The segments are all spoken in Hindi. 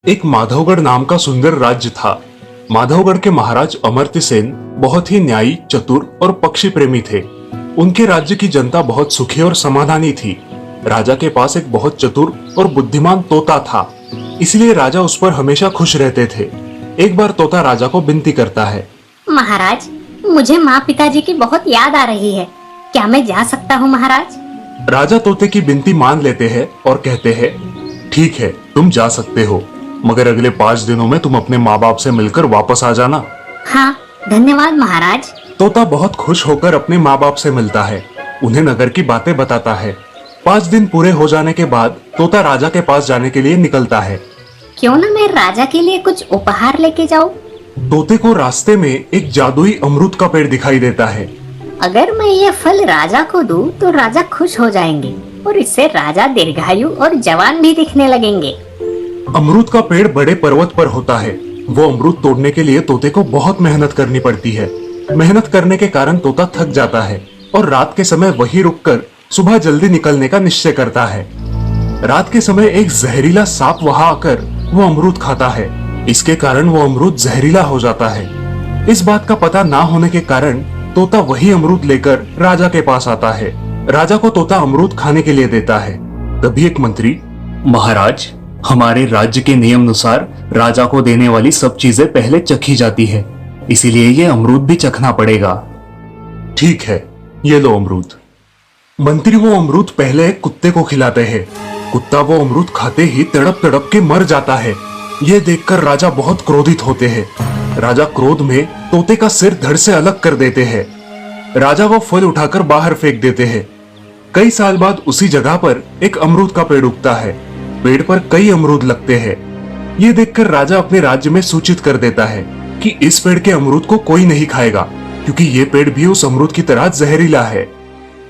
एक माधवगढ़ नाम का सुंदर राज्य था। माधवगढ़ के महाराज अमर्त्य सेन बहुत ही न्यायी, चतुर और पक्षी प्रेमी थे। उनके राज्य की जनता बहुत सुखी और समाधानी थी। राजा के पास एक बहुत चतुर और बुद्धिमान तोता था, इसलिए राजा उस पर हमेशा खुश रहते थे। एक बार तोता राजा को विनती करता है, महाराज, मुझे माँ पिताजी की बहुत याद आ रही है, क्या मैं जा सकता हूँ महाराज? राजा तोते की विनती मान लेते हैं और कहते हैं, ठीक है, तुम जा सकते हो, मगर अगले 5 दिनों में तुम अपने माँ बाप से मिलकर वापस आ जाना। हाँ, धन्यवाद महाराज। तोता बहुत खुश होकर अपने माँ बाप से मिलता है, उन्हें नगर की बातें बताता है। 5 दिन पूरे हो जाने के बाद तोता राजा के पास जाने के लिए निकलता है। क्यों न मैं राजा के लिए कुछ उपहार लेके जाऊं? तोते को रास्ते में एक जादुई अमरूद का पेड़ दिखाई देता है। अगर मैं ये फल राजा को दूं तो राजा खुश हो जाएंगे और इससे राजा दीर्घायु और जवान भी दिखने लगेंगे। अमरूद का पेड़ बड़े पर्वत पर होता है। वो अमरूद तोड़ने के लिए तोते को बहुत मेहनत करनी पड़ती है। मेहनत करने के कारण तोता थक जाता है और रात के समय वहीं रुककर सुबह जल्दी निकलने का निश्चय करता है। रात के समय एक जहरीला सांप वहां आकर वो अमरूद खाता है। इसके कारण वो अमरूद जहरीला हो जाता है। इस बात का पता ना होने के कारण तोता वही अमरूद लेकर राजा के पास आता है। राजा को तोता अमरूद खाने के लिए देता है। तभी एक मंत्री, महाराज, हमारे राज्य के नियम अनुसार राजा को देने वाली सब चीजें पहले चखी जाती है, इसीलिए ये अमरूद भी चखना पड़ेगा। ठीक है, ये लो अमरूद। मंत्री वो अमरूद पहले एक कुत्ते को खिलाते हैं। कुत्ता वो अमरूद खाते ही तड़प तड़प के मर जाता है। ये देखकर राजा बहुत क्रोधित होते हैं। राजा क्रोध में तोते का सिर धड़ से अलग कर देते हैं। राजा वो फल उठाकर बाहर फेंक देते हैं। कई साल बाद उसी जगह पर एक अमरूद का पेड़ उगता है। पेड़ पर कई अमरूद लगते हैं। ये देखकर राजा अपने राज्य में सूचित कर देता है कि इस पेड़ के अमरूद को कोई नहीं खाएगा, क्योंकि ये पेड़ भी उस अमरूद की तरह जहरीला है।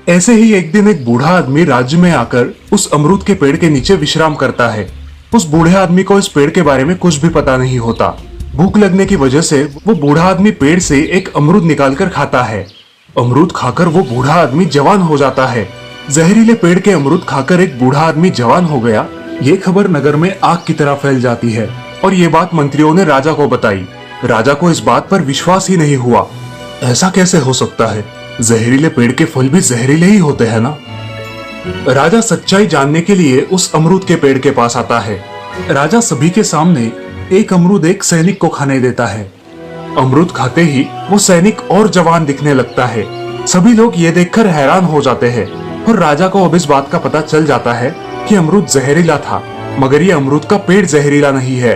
ऐसे ही एक दिन एक बूढ़ा आदमी राज्य में आकर उस अमरूद के पेड़ के नीचे विश्राम करता है। उस बूढ़े आदमी को इस पेड़ के बारे में कुछ भी पता नहीं होता। भूख लगने की वजह से वो बूढ़ा आदमी पेड़ से एक अमरूद निकालकर खाता है। अमरूद खाकर वो बूढ़ा आदमी जवान हो जाता है। जहरीले पेड़ के अमरूद खाकर एक बूढ़ा आदमी जवान हो गया, ये खबर नगर में आग की तरह फैल जाती है और ये बात मंत्रियों ने राजा को बताई। राजा को इस बात पर विश्वास ही नहीं हुआ। ऐसा कैसे हो सकता है? जहरीले पेड़ के फल भी जहरीले ही होते हैं ना। राजा सच्चाई जानने के लिए उस अमरूद के पेड़ के पास आता है। राजा सभी के सामने एक अमरूद एक सैनिक को खाने देता है। अमरूद खाते ही वो सैनिक और जवान दिखने लगता है। सभी लोग ये देखकर हैरान हो जाते हैं और राजा को अब इस बात का पता चल जाता है कि अमरूद जहरीला था, मगर ये अमरूद का पेड़ जहरीला नहीं है।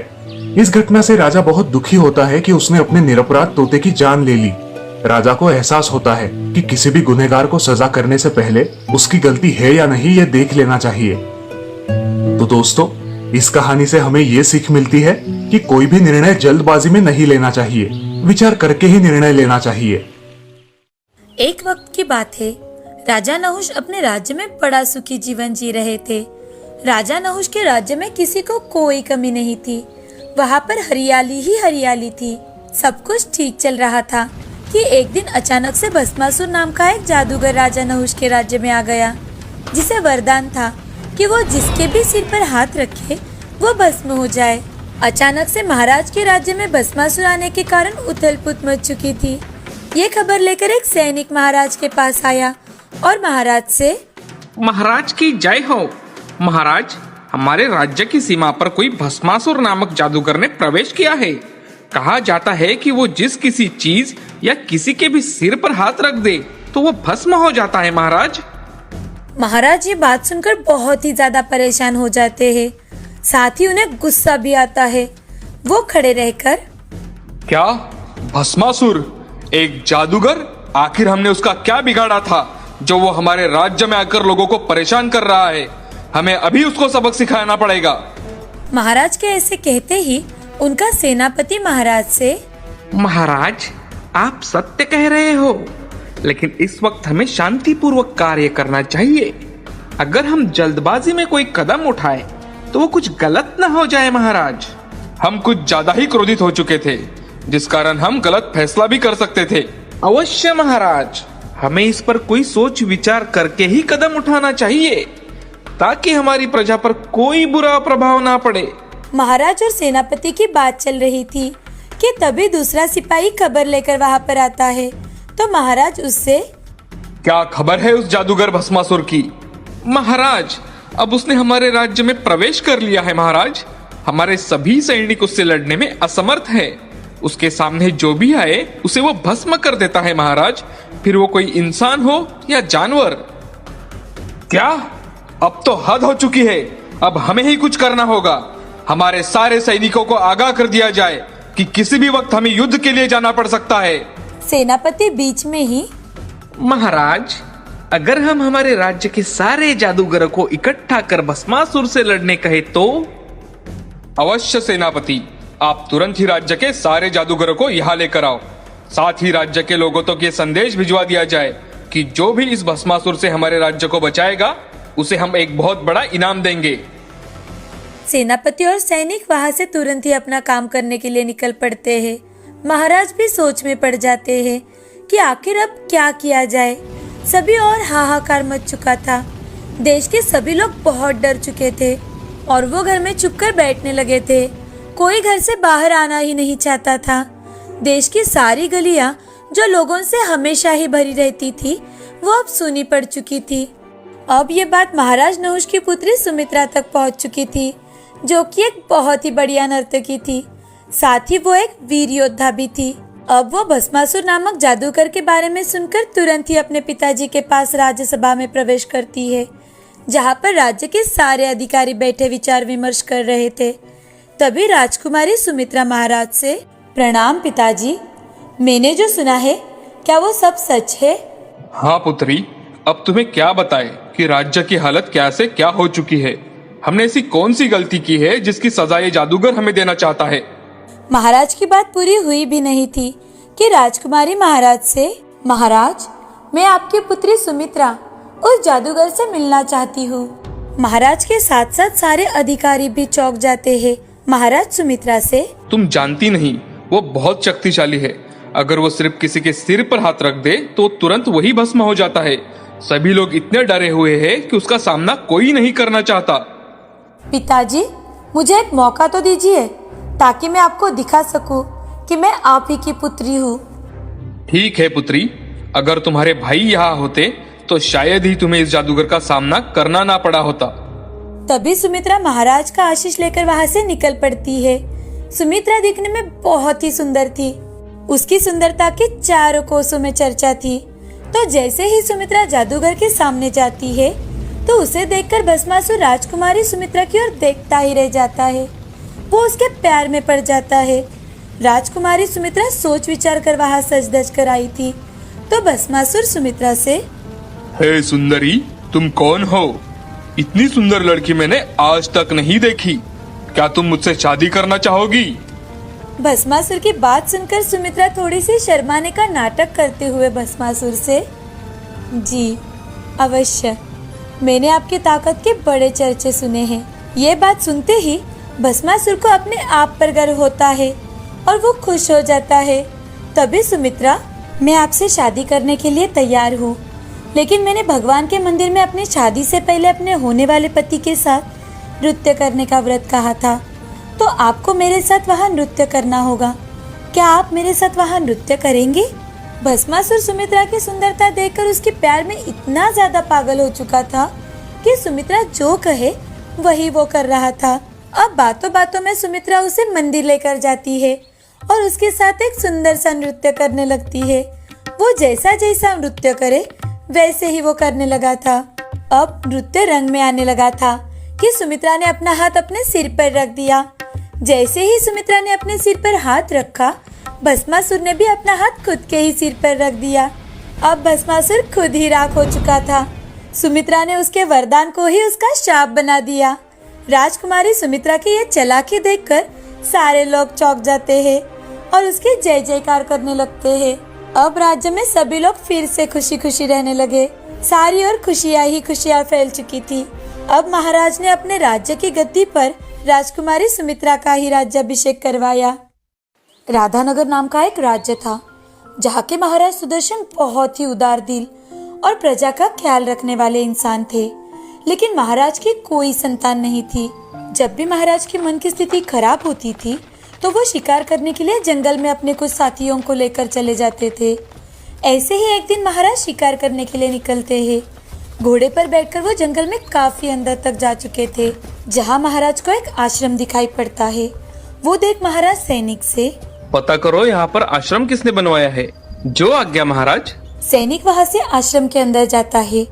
इस घटना से राजा बहुत दुखी होता है कि उसने अपने निरपराध तोते की जान ले ली। राजा को एहसास होता है कि किसी भी गुनहगार को सजा करने से पहले उसकी गलती है या नहीं ये देख लेना चाहिए। तो दोस्तों, इस कहानी से हमें ये सीख मिलती है कि कोई भी निर्णय जल्दबाजी में नहीं लेना चाहिए, विचार करके ही निर्णय लेना चाहिए। एक वक्त की बात है, राजा नहुष अपने राज्य में बड़ा सुखी जीवन जी रहे थे। राजा नहुष के राज्य में किसी को कोई कमी नहीं थी। वहाँ पर हरियाली ही हरियाली थी। सब कुछ ठीक चल रहा था कि एक दिन अचानक से भस्मासुर नाम का एक जादूगर राजा नहुष के राज्य में आ गया, जिसे वरदान था कि वो जिसके भी सिर पर हाथ रखे वो भस्म हो जाए। अचानक से महाराज के राज्य में भस्मासुर आने के कारण उथल पुथल मच चुकी थी। ये खबर लेकर एक सैनिक महाराज के पास आया और महाराज से, महाराज की जय हो। महाराज, हमारे राज्य की सीमा पर कोई भस्मासुर नामक जादूगर ने प्रवेश किया है। कहा जाता है कि वो जिस किसी चीज या किसी के भी सिर पर हाथ रख दे तो वो भस्म हो जाता है। महाराज महाराज ये बात सुनकर बहुत ही ज्यादा परेशान हो जाते हैं। साथ ही उन्हें गुस्सा भी आता है। वो खड़े रहकर, क्या भस्मासुर एक जादूगर? आखिर हमने उसका क्या बिगाड़ा था जो वो हमारे राज्य में आकर लोगों को परेशान कर रहा है? हमें अभी उसको सबक सिखाना पड़ेगा। महाराज के ऐसे कहते ही उनका सेनापति महाराज से, महाराज, आप सत्य कह रहे हो, लेकिन इस वक्त हमें शांतिपूर्वक कार्य करना चाहिए। अगर हम जल्दबाजी में कोई कदम उठाएं तो वो कुछ गलत न हो जाए। महाराज, हम कुछ ज्यादा ही क्रोधित हो चुके थे, जिस कारण हम गलत फैसला भी कर सकते थे। अवश्य महाराज, हमें इस पर कोई सोच विचार करके ही कदम उठाना चाहिए ताकि हमारी प्रजा पर कोई बुरा प्रभाव ना पड़े। महाराज और सेनापति की बात चल रही थी कि तभी दूसरा सिपाही खबर लेकर वहां पर आता है। तो महाराज उससे, क्या खबर है उस जादूगर भस्मासुर की? महाराज, अब उसने हमारे राज्य में प्रवेश कर लिया है महाराज। हमारे सभी सैनिक उससे लड़ने में असमर्थ है। उसके सामने जो भी आए उसे वो भस्म कर देता है महाराज, फिर वो कोई इंसान हो या जानवर। क्या? अब तो हद हो चुकी है। अब हमें ही कुछ करना होगा। हमारे सारे सैनिकों को आगाह कर दिया जाए कि किसी भी वक्त हमें युद्ध के लिए जाना पड़ सकता है। सेनापति बीच में ही, महाराज, अगर हम हमारे राज्य के सारे जादूगरों को इकट्ठा कर भस्मासुर से लड़ने कहे तो? अवश्य सेनापति, आप तुरंत ही राज्य के सारे जादूगरों को यहाँ लेकर आओ। साथ ही राज्य के लोगों तक ये संदेश भिजवा दिया जाए कि जो भी इस भस्मासुर से हमारे राज्य को बचाएगा उसे हम एक बहुत बड़ा इनाम देंगे। सेनापति और सैनिक वहां से तुरंत ही अपना काम करने के लिए निकल पड़ते हैं। महाराज भी सोच में पड़ जाते हैं कि आखिर अब क्या किया जाए। सभी और हाहाकार मच चुका था। देश के सभी लोग बहुत डर चुके थे और वो घर में चुपकर बैठने लगे थे। कोई घर से बाहर आना ही नहीं चाहता था। देश की सारी गलियां जो लोगों से हमेशा ही भरी रहती थी वो अब सूनी पड़ चुकी थी। अब ये बात महाराज नहुष की पुत्री सुमित्रा तक पहुंच चुकी थी, जो कि एक बहुत ही बढ़िया नर्तकी थी। साथ ही वो एक वीर योद्धा भी थी। अब वो भस्मासुर नामक जादूगर के बारे में सुनकर तुरंत ही अपने पिताजी के पास राज्यसभा में प्रवेश करती है, जहाँ पर राज्य के सारे अधिकारी बैठे विचार विमर्श कर रहे थे। तभी राजकुमारी सुमित्रा महाराज से, प्रणाम पिताजी, मैंने जो सुना है क्या वो सब सच है? हाँ पुत्री, अब तुम्हें क्या बताएं कि राज्य की हालत कैसे क्या हो चुकी है। हमने ऐसी कौन सी गलती की है जिसकी सजा ये जादूगर हमें देना चाहता है? महाराज की बात पूरी हुई भी नहीं थी कि राजकुमारी महाराज से, महाराज, मैं आपकी पुत्री सुमित्रा उस जादूगर से मिलना चाहती हूँ। महाराज के साथ साथ सारे अधिकारी भी चौंक जाते हैं। महाराज सुमित्रा से, तुम जानती नहीं, वो बहुत शक्तिशाली है। अगर वो सिर्फ किसी के सिर पर हाथ रख दे तो तुरंत वही भस्म हो जाता है। सभी लोग इतने डरे हुए हैं कि उसका सामना कोई नहीं करना चाहता। पिताजी, मुझे एक मौका तो दीजिए ताकि मैं आपको दिखा सकूं कि मैं आप ही की पुत्री हूँ। ठीक है पुत्री, अगर तुम्हारे भाई यहाँ होते तो शायद ही तुम्हें इस जादूगर का सामना करना ना पड़ा होता। तभी सुमित्रा महाराज का आशीष लेकर वहाँ से निकल पड़ती है। सुमित्रा दिखने में बहुत ही सुंदर थी। उसकी सुंदरता की चारों कोसों में चर्चा थी। तो जैसे ही सुमित्रा जादूगर के सामने जाती है तो उसे देखकर भस्मासुर राजकुमारी सुमित्रा की ओर देखता ही रह जाता है। वो उसके प्यार में पड़ जाता है। राजकुमारी सुमित्रा सोच विचार कर वहाँ सज धज कर आई थी। तो भस्मासुर सुमित्रा से, हे सुंदरी, तुम कौन हो? इतनी सुंदर लड़की मैंने आज तक नहीं देखी। क्या तुम मुझसे शादी करना चाहोगी? भस्मासुर की बात सुनकर सुमित्रा थोड़ी सी शर्माने का नाटक करते हुए भस्मासुर से, जी अवश्य, मैंने आपकी ताकत के बड़े चर्चे सुने हैं। ये बात सुनते ही भस्मासुर को अपने आप पर गर्व होता है और वो खुश हो जाता है। तभी सुमित्रा, मैं आपसे शादी करने के लिए तैयार हूँ, लेकिन मैंने भगवान के मंदिर में अपनी शादी से पहले अपने होने वाले पति के साथ नृत्य करने का व्रत कहा था, तो आपको मेरे साथ वहाँ नृत्य करना होगा। क्या आप मेरे साथ वहाँ नृत्य करेंगे? भस्मासुर सुमित्रा की सुंदरता देखकर उसके प्यार में इतना ज्यादा पागल हो चुका था कि सुमित्रा जो कहे वही वो कर रहा था। अब बातों बातों में सुमित्रा उसे मंदिर लेकर जाती है और उसके साथ एक सुंदर सा नृत्य करने लगती है। वो जैसा जैसा नृत्य करे वैसे ही वो करने लगा था। अब नृत्य रंग में आने लगा था कि सुमित्रा ने अपना हाथ अपने सिर पर रख दिया। जैसे ही सुमित्रा ने अपने सिर पर हाथ रखा, भस्मासुर ने भी अपना हाथ खुद के ही सिर पर रख दिया। अब भस्मासुर खुद ही राख हो चुका था। सुमित्रा ने उसके वरदान को ही उसका शाप बना दिया। राजकुमारी सुमित्रा की ये चालाकी देखकर सारे लोग चौंक जाते हैं और उसकी जय जयकार करने लगते हैं। अब राज्य में सभी लोग फिर से खुशी खुशी रहने लगे। सारी ओर खुशियाँ ही खुशियाँ फैल चुकी थी। अब महाराज ने अपने राज्य की गद्दी पर राजकुमारी सुमित्रा का ही राज्याभिषेक करवाया। राधानगर नाम का एक राज्य था, जहाँ के महाराज सुदर्शन बहुत ही उदार दिल और प्रजा का ख्याल रखने वाले इंसान थे। लेकिन महाराज की कोई संतान नहीं थी, जब भी महाराज के मन की स्थिति खराब होती थी तो वो शिकार करने के लिए जंगल में अपने कुछ साथियों को लेकर चले जाते थे। ऐसे ही एक दिन महाराज शिकार करने के लिए निकलते हैं। घोड़े पर बैठकर वो जंगल में काफी अंदर तक जा चुके थे, जहाँ महाराज को एक आश्रम दिखाई पड़ता है। वो देख महाराज सैनिक से, पता करो यहाँ पर आश्रम किसने बनवाया है। जो आज्ञा महाराज। सैनिक वहाँ से आश्रम के अंदर जाता है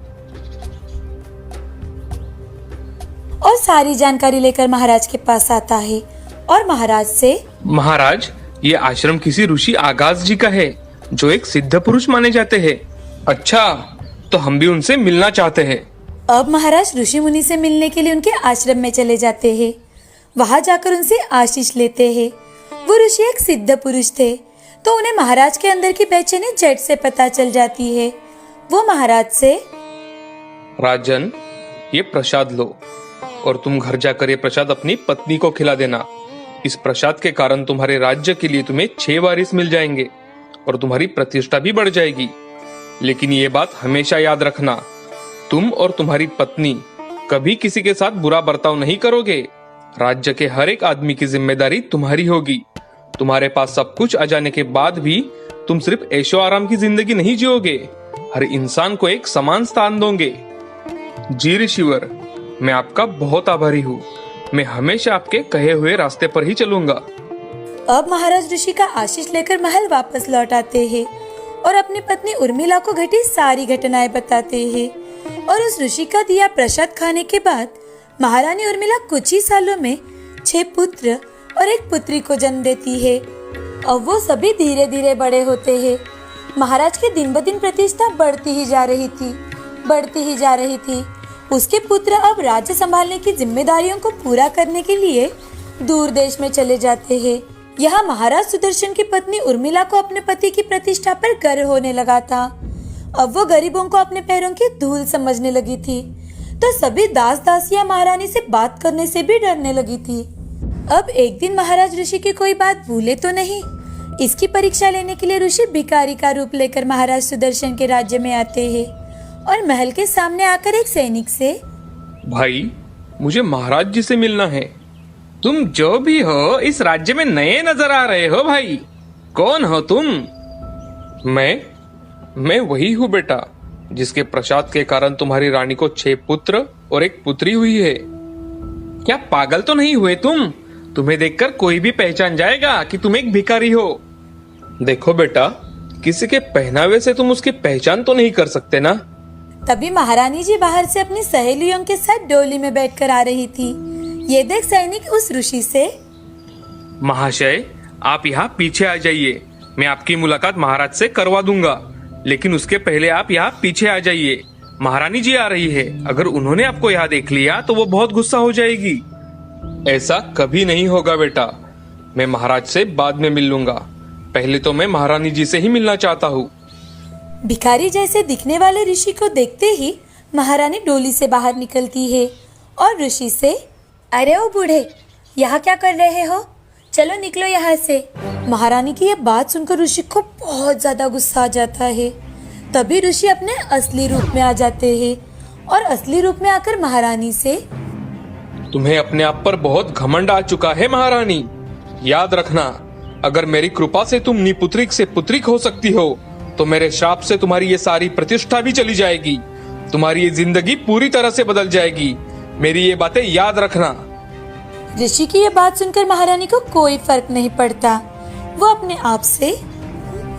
और सारी जानकारी लेकर महाराज के पास आता है और महाराज से, महाराज, ये आश्रम किसी ऋषि आगाज जी का है जो एक सिद्ध पुरुष माने जाते हैं। अच्छा, तो हम भी उनसे मिलना चाहते हैं। अब महाराज ऋषि मुनि से मिलने के लिए उनके आश्रम में चले जाते हैं। वहां जाकर उनसे आशीष लेते हैं। वो ऋषि एक सिद्ध पुरुष थे, तो उन्हें महाराज के अंदर की बेचैनी झट से पता चल जाती है। वो महाराज से, राजन, ये प्रसाद लो और तुम घर जाकर ये प्रसाद अपनी पत्नी को खिला देना। इस प्रसाद के कारण तुम्हारे राज्य के लिए तुम्हें 6 वारिस मिल जाएंगे और तुम्हारी प्रतिष्ठा भी बढ़ जाएगी। लेकिन ये बात हमेशा याद रखना, तुम और तुम्हारी पत्नी कभी किसी के साथ बुरा बर्ताव नहीं करोगे। राज्य के हर एक आदमी की जिम्मेदारी तुम्हारी होगी। तुम्हारे पास सब कुछ आ जाने के बाद भी तुम सिर्फ ऐशो आराम की जिंदगी नहीं जियोगे, हर इंसान को एक समान स्थान दोगे। जी ऋषिवर, मैं आपका बहुत आभारी हूँ। मैं हमेशा आपके कहे हुए रास्ते पर ही चलूंगा। अब महाराज ऋषि का आशीष लेकर महल वापस लौट आते हैं और अपनी पत्नी उर्मिला को घटी सारी घटनाएं बताते हैं। और उस ऋषि का दिया प्रसाद खाने के बाद महारानी उर्मिला कुछ ही सालों में 6 पुत्र और 1 पुत्री को जन्म देती है। अब वो सभी धीरे धीरे बड़े होते हैं। महाराज की दिन ब दिन प्रतिष्ठा बढ़ती ही जा रही थी। उसके पुत्र अब राज्य संभालने की जिम्मेदारियों को पूरा करने के लिए दूर देश में चले जाते हैं। यहाँ महाराज सुदर्शन की पत्नी उर्मिला को अपने पति की प्रतिष्ठा पर गर्व होने लगा था। अब वो गरीबों को अपने पैरों की धूल समझने लगी थी, तो सभी दास दासियां महारानी से बात करने से भी डरने लगी थी। अब एक दिन महाराज ऋषि की कोई बात भूले तो नहीं, इसकी परीक्षा लेने के लिए ऋषि भिखारी का रूप लेकर महाराज सुदर्शन के राज्य में आते हैं और महल के सामने आकर एक सैनिक से, भाई, मुझे महाराज जी से मिलना है। तुम जो भी हो इस राज्य में नए नजर आ रहे हो। भाई, कौन हो तुम? मैं वही हूँ बेटा, जिसके प्रसाद के कारण तुम्हारी रानी को 6 पुत्र और 1 पुत्री हुई है। क्या पागल तो नहीं हुए तुम? तुम्हें देखकर कोई भी पहचान जाएगा कि तुम एक भिखारी हो। देखो बेटा, किसी के पहनावे से तुम उसकी पहचान तो नहीं कर सकते ना। तभी महारानी जी बाहर से अपनी सहेलियों के साथ डोली में बैठकर आ रही थी। ये देख सैनिक उस ऋषि से, महाशय, आप यहाँ पीछे आ जाइए, मैं आपकी मुलाकात महाराज से करवा दूंगा। लेकिन उसके पहले आप यहाँ पीछे आ जाइए, महारानी जी आ रही है। अगर उन्होंने आपको यहाँ देख लिया तो वो बहुत गुस्सा हो जाएगी। ऐसा कभी नहीं होगा बेटा, मैं महाराज से बाद में मिल लूंगा। पहले तो मैं महारानी जी से ही मिलना चाहता हूँ। भिखारी जैसे दिखने वाले ऋषि को देखते ही महारानी डोली से बाहर निकलती है और ऋषि से, अरे ओ बूढ़े, यहाँ क्या कर रहे हो? चलो निकलो यहाँ से। महारानी की यह बात सुनकर ऋषि को बहुत ज्यादा गुस्सा आ जाता है। तभी ऋषि अपने असली रूप में आ जाते हैं और असली रूप में आकर महारानी से, तुम्हें अपने आप पर बहुत घमंड आ चुका है महारानी। याद रखना, अगर मेरी कृपा से तुम निपुत्रिक से पुत्रिक हो सकती हो तो मेरे श्राप से तुम्हारी ये सारी प्रतिष्ठा भी चली जाएगी। तुम्हारी ये जिंदगी पूरी तरह से बदल जाएगी। मेरी ये बातें याद रखना। ऋषि की ये बात सुनकर महारानी को कोई फर्क नहीं पड़ता। वो अपने आप से,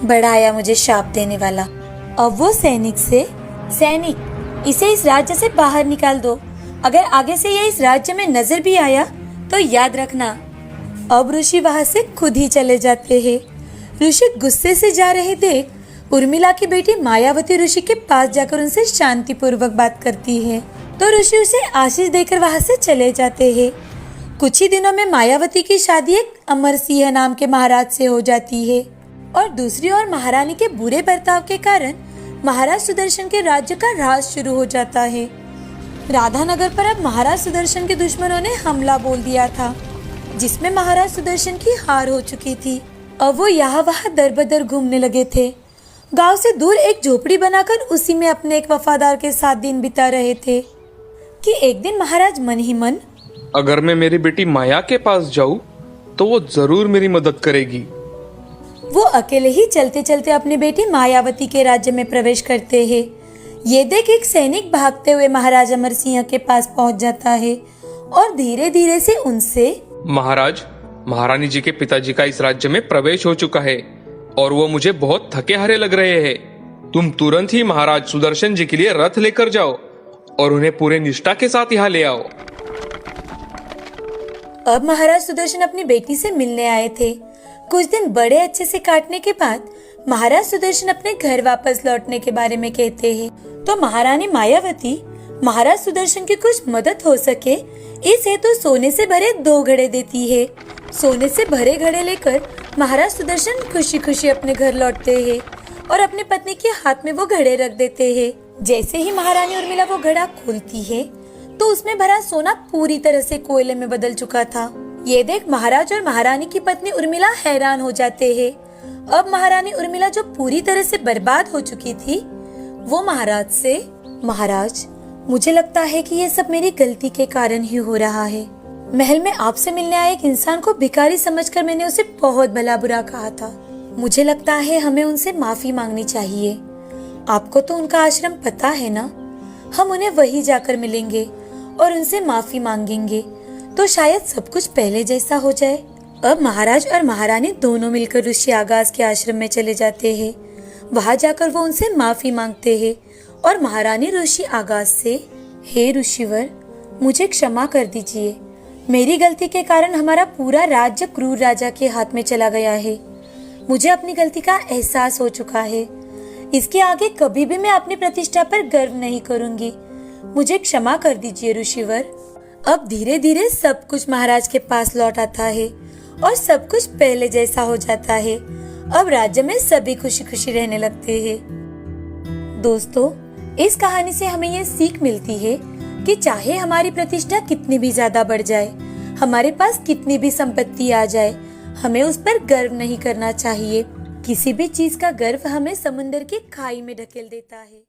बड़ा आया मुझे शाप देने वाला। अब वो सैनिक से, सैनिक, इसे इस राज्य से बाहर निकाल दो। अगर आगे से ये इस राज्य में नजर भी आया तो याद रखना। अब ऋषि वहाँ से खुद ही चले जाते हैं। ऋषि गुस्से से जा रहे देख उर्मिला की बेटी मायावती ऋषि के पास जाकर उनसे शांति पूर्वक बात करती है, तो ऋषि उसे आशीष देकर वहाँ से चले जाते हैं। कुछ ही दिनों में मायावती की शादी एक अमर सिंह नाम के महाराज से हो जाती है और दूसरी ओर महारानी के बुरे बर्ताव के कारण महाराज सुदर्शन के राज्य का राज शुरू हो जाता है। राधानगर पर अब महाराज सुदर्शन के दुश्मनों ने हमला बोल दिया था, जिसमें महाराज सुदर्शन की हार हो चुकी थी। अब वो यहाँ वहाँ दर बदर घूमने लगे थे। गांव से दूर एक झोपड़ी बनाकर उसी में अपने एक वफादार के साथ दिन बिता रहे थे कि एक दिन महाराज मन ही मन अगर मैं मेरी बेटी माया के पास जाऊं तो वो जरूर मेरी मदद करेगी। वो अकेले ही चलते चलते अपनी बेटी मायावती के राज्य में प्रवेश करते हैं। ये देख एक सैनिक भागते हुए महाराज अमर सिंह के पास पहुंच जाता है और धीरे धीरे से उनसे, महाराज, महारानी जी के पिताजी का इस राज्य में प्रवेश हो चुका है और वो मुझे बहुत थके हारे लग रहे हैं। तुम तुरंत ही महाराज सुदर्शन जी के लिए रथ लेकर जाओ और उन्हें पूरे निष्ठा के साथ यहाँ ले आओ। अब महाराज सुदर्शन अपनी बेटी से मिलने आए थे। कुछ दिन बड़े अच्छे से काटने के बाद महाराज सुदर्शन अपने घर वापस लौटने के बारे में कहते हैं। तो महारानी मायावती महाराज सुदर्शन की कुछ मदद हो सके इस हेतु सोने से भरे 2 घड़े देती है। सोने से भरे घड़े लेकर महाराज सुदर्शन खुशी खुशी अपने घर लौटते हैं और अपनी पत्नी के हाथ में वो घड़े रख देते हैं। जैसे ही महारानी उर्मिला वो घड़ा खोलती है तो उसमें भरा सोना पूरी तरह से कोयले में बदल चुका था। ये देख महाराज और महारानी की पत्नी उर्मिला हैरान हो जाते हैं। अब महारानी उर्मिला जो पूरी तरह से बर्बाद हो चुकी थी, वो महाराज से, महाराज, मुझे लगता है कि ये सब मेरी गलती के कारण ही हो रहा है। महल में आपसे मिलने आए एक इंसान को भिखारी समझकर मैंने उसे बहुत भला बुरा कहा था। मुझे लगता है हमें उनसे माफी मांगनी चाहिए। आपको तो उनका आश्रम पता है ना? हम उन्हें वहीं जाकर मिलेंगे और उनसे माफी मांगेंगे तो शायद सब कुछ पहले जैसा हो जाए। अब महाराज और महारानी दोनों मिलकर ऋषि आगास के आश्रम में चले जाते हैं। वहां जाकर वो उनसे माफी मांगते हैं और महारानी ऋषि आगास से, हे ऋषिवर, मुझे क्षमा कर दीजिए। मेरी गलती के कारण हमारा पूरा राज्य क्रूर राजा के हाथ में चला गया है। मुझे अपनी गलती का एहसास हो चुका है। इसके आगे कभी भी मैं अपनी प्रतिष्ठा पर गर्व नहीं करूंगी। मुझे क्षमा कर दीजिए ऋषिवर। अब धीरे धीरे सब कुछ महाराज के पास लौट आता है और सब कुछ पहले जैसा हो जाता है। अब राज्य में सभी खुशी खुशी रहने लगते हैं। दोस्तों, इस कहानी से हमें ये सीख मिलती है कि चाहे हमारी प्रतिष्ठा कितनी भी ज्यादा बढ़ जाए, हमारे पास कितनी भी संपत्ति आ जाए, हमें उस पर गर्व नहीं करना चाहिए। किसी भी चीज का गर्व हमें समुंदर की खाई में ढकेल देता है।